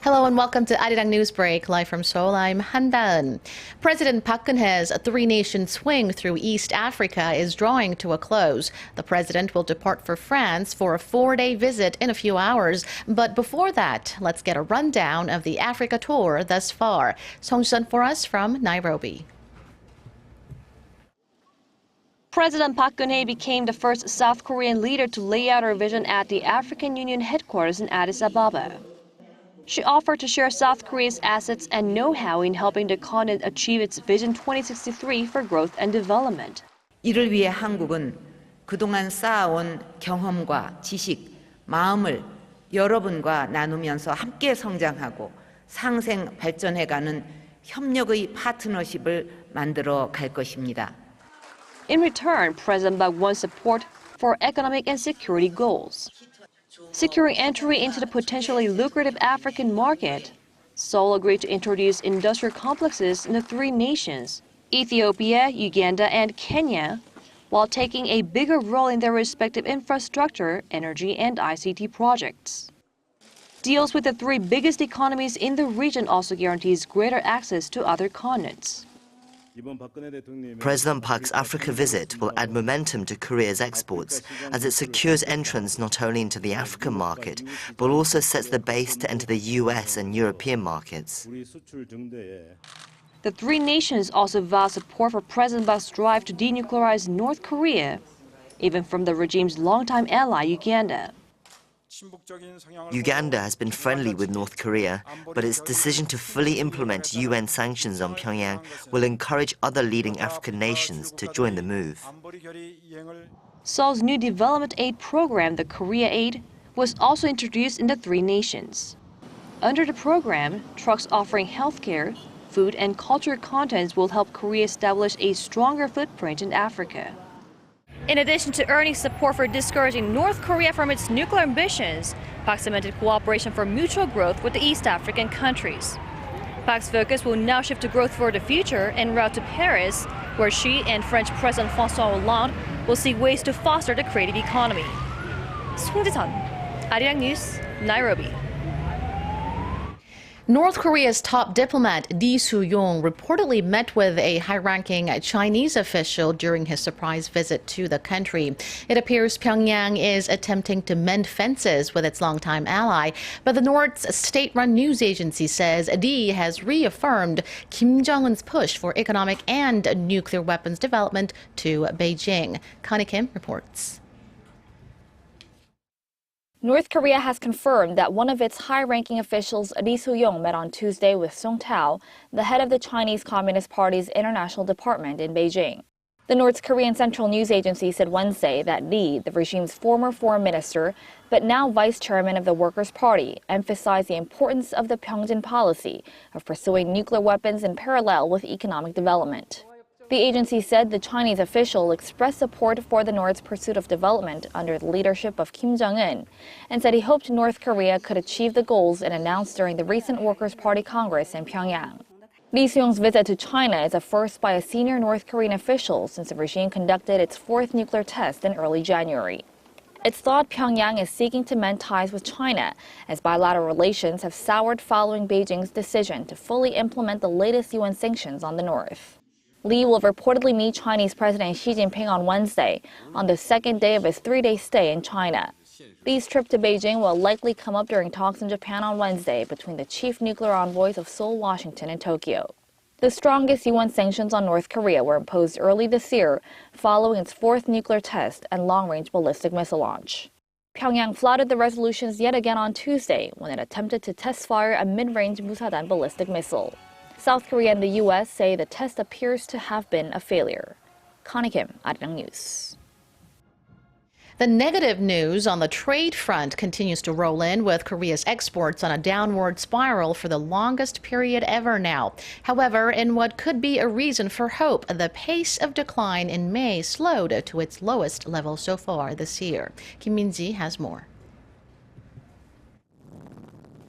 Hello and welcome to Arirang News Break, live from Seoul. I'm Han Daeun. President Park Geun-hye's three-nation swing through East Africa is drawing to a close. The president will depart for France for a 4-day visit in a few hours. But before that, let's get a rundown of the Africa tour thus far. Song-sun for us from Nairobi. President Park Geun-hye became the first South Korean leader to lay out her vision at the African Union headquarters in Addis Ababa. She offered to share South Korea's assets and know-how in helping the continent achieve its Vision 2063 for growth and development. 이를 위해 한국은 그동안 쌓아온 경험과 지식, 마음을 여러분과 나누면서 함께 성장하고 상생 발전해가는 협력의 파트너십을 만들어 갈 것입니다. In return, President Park wants support for economic and security goals. Securing entry into the potentially lucrative African market, Seoul agreed to introduce industrial complexes in the three nations, Ethiopia, Uganda, and Kenya, while taking a bigger role in their respective infrastructure, energy, and ICT projects. Deals with the three biggest economies in the region also guarantees greater access to other continents. President Park's Africa visit will add momentum to Korea's exports as it secures entrance not only into the African market, but also sets the base to enter the US and European markets. The three nations also vow support for President Park's drive to denuclearize North Korea, even from the regime's longtime ally, Uganda. Uganda has been friendly with North Korea, but its decision to fully implement UN sanctions on Pyongyang will encourage other leading African nations to join the move. Seoul's new development aid program, the Korea Aid, was also introduced in the three nations. Under the program, trucks offering healthcare, food, and cultural contents will help Korea establish a stronger footprint in Africa. In addition to earning support for discouraging North Korea from its nuclear ambitions, Park cemented cooperation for mutual growth with the East African countries. Park's focus will now shift to growth for the future en route to Paris, where she and French President François Hollande will seek ways to foster the creative economy. 송지선, Arirang News, Nairobi. North Korea's top diplomat Lee Soo-yong reportedly met with a high-ranking Chinese official during his surprise visit to the country. It appears Pyongyang is attempting to mend fences with its longtime ally, but the North's state-run news agency says Lee has reaffirmed Kim Jong-un's push for economic and nuclear weapons development to Beijing. Connie Kim reports. North Korea has confirmed that one of its high-ranking officials, Lee Soo-yong, met on Tuesday with Song Tao, the head of the Chinese Communist Party's international department in Beijing. The North Korean Central News Agency said Wednesday that Lee, the regime's former foreign minister, but now vice chairman of the Workers' Party, emphasized the importance of the Pyongyang policy of pursuing nuclear weapons in parallel with economic development. The agency said the Chinese official expressed support for the North's pursuit of development under the leadership of Kim Jong-un and said he hoped North Korea could achieve the goals it announced during the recent Workers' Party Congress in Pyongyang. Lee Soo-yong's visit to China is a first by a senior North Korean official since the regime conducted its fourth nuclear test in early January. It's thought Pyongyang is seeking to mend ties with China, as bilateral relations have soured following Beijing's decision to fully implement the latest UN sanctions on the North. Lee will reportedly meet Chinese President Xi Jinping on Wednesday, on the second day of his 3-day stay in China. Lee's trip to Beijing will likely come up during talks in Japan on Wednesday between the chief nuclear envoys of Seoul, Washington, and Tokyo. The strongest UN sanctions on North Korea were imposed early this year, following its fourth nuclear test and long-range ballistic missile launch. Pyongyang flouted the resolutions yet again on Tuesday when it attempted to test fire a mid-range Musadan ballistic missile. South Korea and the U.S. say the test appears to have been a failure. Connie Kim, Arirang News. The negative news on the trade front continues to roll in, with Korea's exports on a downward spiral for the longest period ever now. However, in what could be a reason for hope, the pace of decline in May slowed to its lowest level so far this year. Kim Min-ji has more.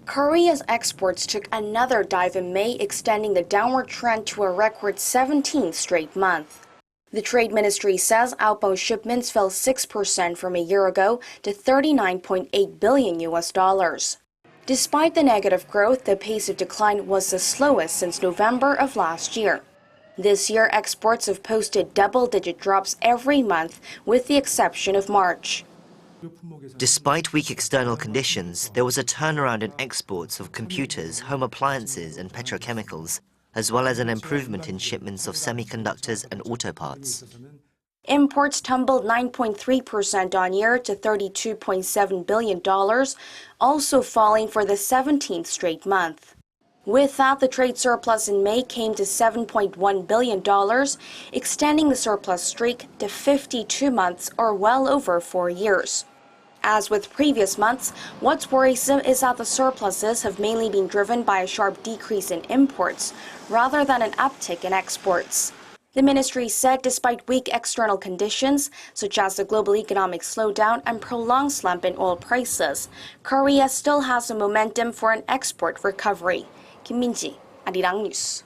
Korea's exports took another dive in May, extending the downward trend to a record 17th straight month. The Trade Ministry says outbound shipments fell 6% from a year ago to $39.8 billion. Despite the negative growth, the pace of decline was the slowest since November of last year. This year, exports have posted double-digit drops every month, with the exception of March. Despite weak external conditions, there was a turnaround in exports of computers, home appliances and petrochemicals, as well as an improvement in shipments of semiconductors and auto parts. Imports tumbled 9.3% on year to $32.7 billion, also falling for the 17th straight month. With that, the trade surplus in May came to $7.1 billion, extending the surplus streak to 52 months or well over 4 years. As with previous months, what's worrisome is that the surpluses have mainly been driven by a sharp decrease in imports rather than an uptick in exports. The ministry said despite weak external conditions, such as the global economic slowdown and prolonged slump in oil prices, Korea still has the momentum for an export recovery. Kim Min-ji, Arirang News.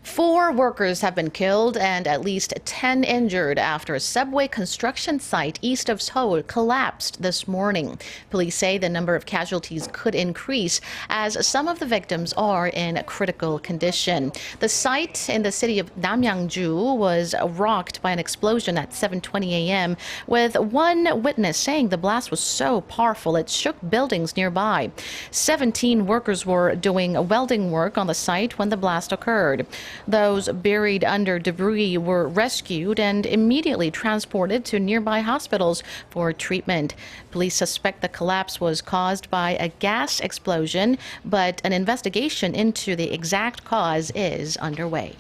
4 workers have been killed and at least 10 injured after a subway construction site east of Seoul collapsed this morning. Police say the number of casualties could increase as some of the victims are in critical condition. The site in the city of Namyangju was rocked by an explosion at 7:20 a.m., with one witness saying the blast was so powerful it shook buildings nearby. 17 workers were doing welding work on the site when the blast occurred. Those buried under debris were rescued and immediately transported to nearby hospitals for treatment. Police suspect the collapse was caused by a gas explosion, but an investigation into the exact cause is underway.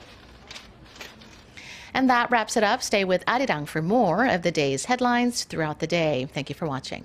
And that wraps it up. Stay with Arirang for more of the day's headlines throughout the day. Thank you for watching.